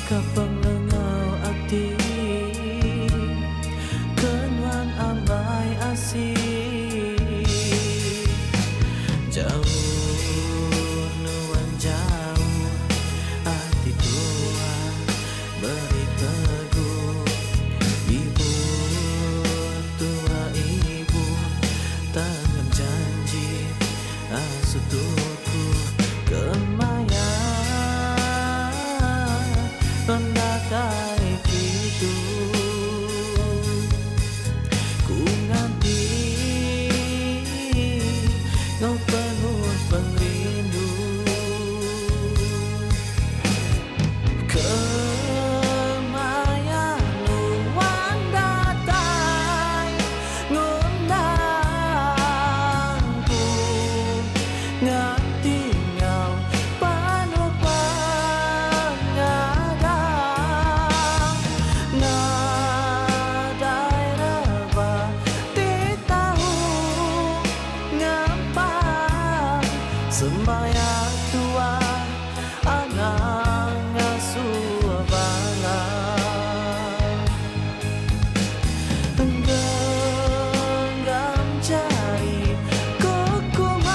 Kapang lengau ati kenuan ambai asih jauh nuan jauh hati tua beri teguh ibu tua ibu tangan janji asutuku kemaya mendatai itu ku nganti ngau penuh pengrindu kemaya nuan datai ngundangku nganti ngau penuh semaya tua anak ngasuh bala genggam jari kukuman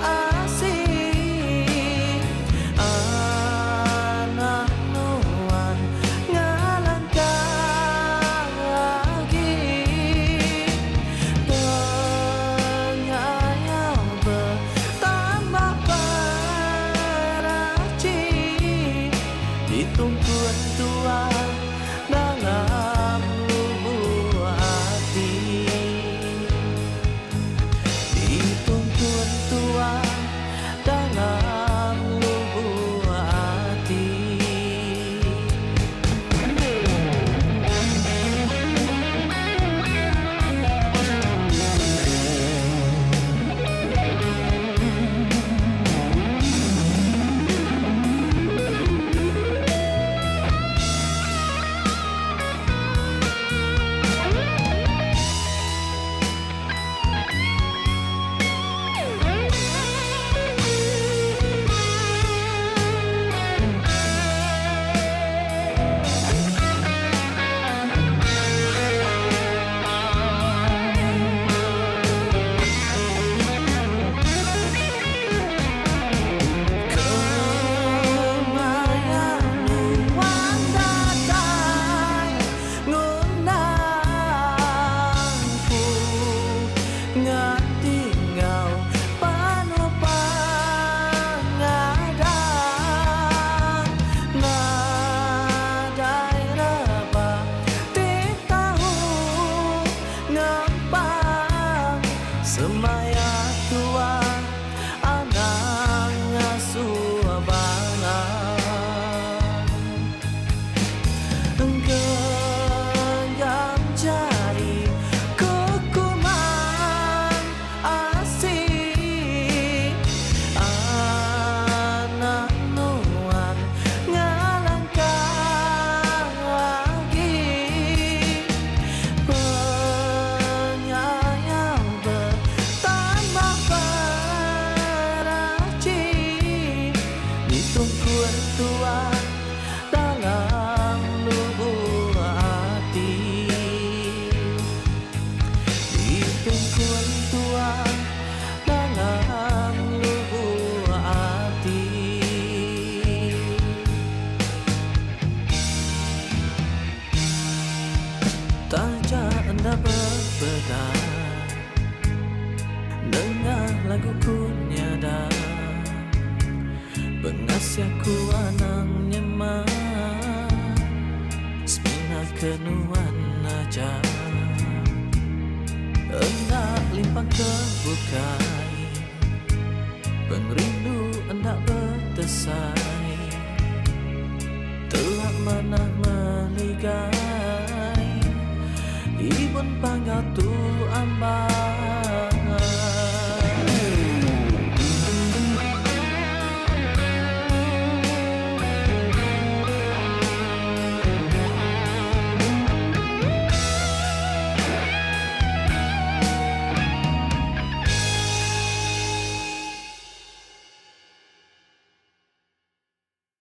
asih anak nuan ngalangkah lagi ditungkuan tua dalam lubuk hati ditungkuan tua dalam lubuk hati semaya tua anak ngasuh bala genggam jari kukuman asih anak nuan ngalangkah lagi ditungkuan tua dalam lubuk hati ditungkuan tua dalam lubuk hati tajak anda berbeda dengar laguku nyada pengasiaku anang nyeman semina kenuan aja hendak limpang kebukai pengrindu hendak bertesai telah manah meligai ibun panggau tu